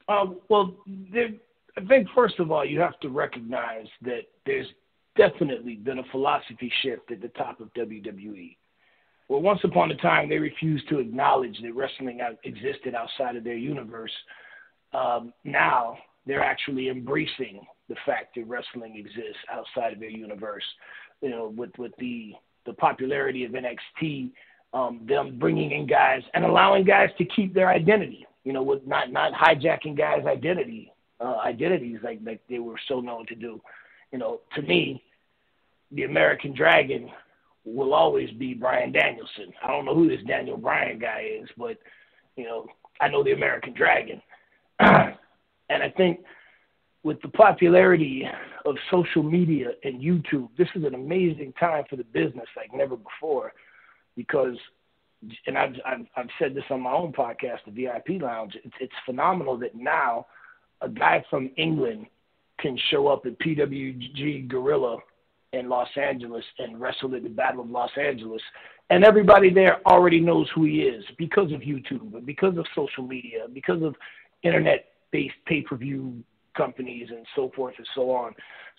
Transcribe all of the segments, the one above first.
Well, I think first of all, you have to recognize that there's definitely been a philosophy shift at the top of WWE. Well, once upon a time, they refused to acknowledge that wrestling existed outside of their universe. Now they're actually embracing the fact that wrestling exists outside of their universe. You know, with the popularity of NXT, them bringing in guys and allowing guys to keep their identity. You know, with not hijacking guys' identities like they were so known to do. You know, to me, the American Dragon will always be Bryan Danielson. I don't know who this Daniel Bryan guy is, but, you know, I know the American Dragon. And I think with the popularity of social media and YouTube, this is an amazing time for the business like never before because, and I've said this on my own podcast, the VIP Lounge, it's phenomenal that now a guy from England can show up at PWG Gorilla in Los Angeles and wrestle at the Battle of Los Angeles. And everybody there already knows who he is because of YouTube, because of social media, because of internet-based pay-per-view companies and so forth and so on.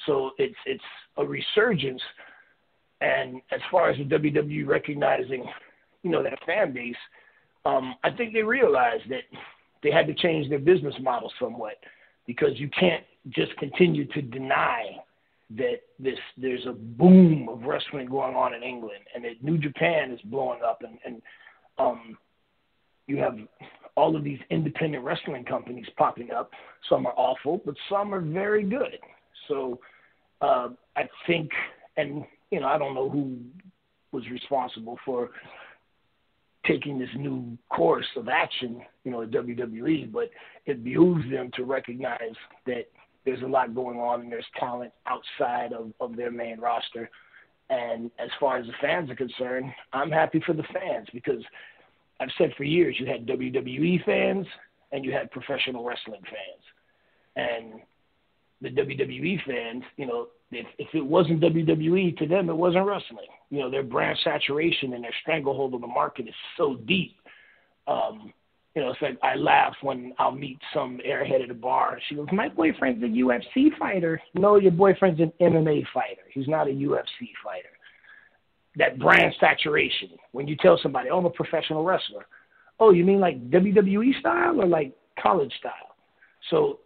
So it's a resurgence. And as far as the WWE recognizing, you know, that fan base, I think they realized that they had to change their business model somewhat because you can't just continue to deny that there's a boom of wrestling going on in England and that New Japan is blowing up and you have all of these independent wrestling companies popping up. Some are awful, but some are very good. So I think, and, you know, I don't know who was responsible for taking this new course of action, you know, at WWE, but it behooves them to recognize that there's a lot going on and there's talent outside of their main roster. And as far as the fans are concerned, I'm happy for the fans because I've said for years you had WWE fans and you had professional wrestling fans. And the WWE fans, you know, if it wasn't WWE, to them it wasn't wrestling. You know, their brand saturation and their stranglehold on the market is so deep. You know, it's like I laugh when I'll meet some airhead at a bar. She goes, my boyfriend's a UFC fighter. No, your boyfriend's an MMA fighter. He's not a UFC fighter. That brand saturation. When you tell somebody, oh, I'm a professional wrestler. Oh, you mean like WWE style or like college style? So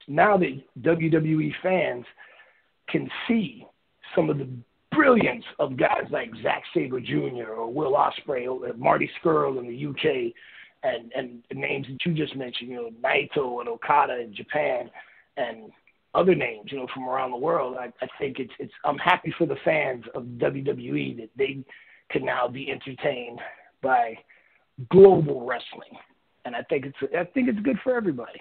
now that WWE fans can see some of the brilliance of guys like Zack Sabre Jr. or Will Ospreay or Marty Scurll in the UK and the names that you just mentioned, you know, Naito and Okada in Japan and other names, you know, from around the world. I think it's I'm happy for the fans of WWE that they can now be entertained by global wrestling. And I think it's good for everybody.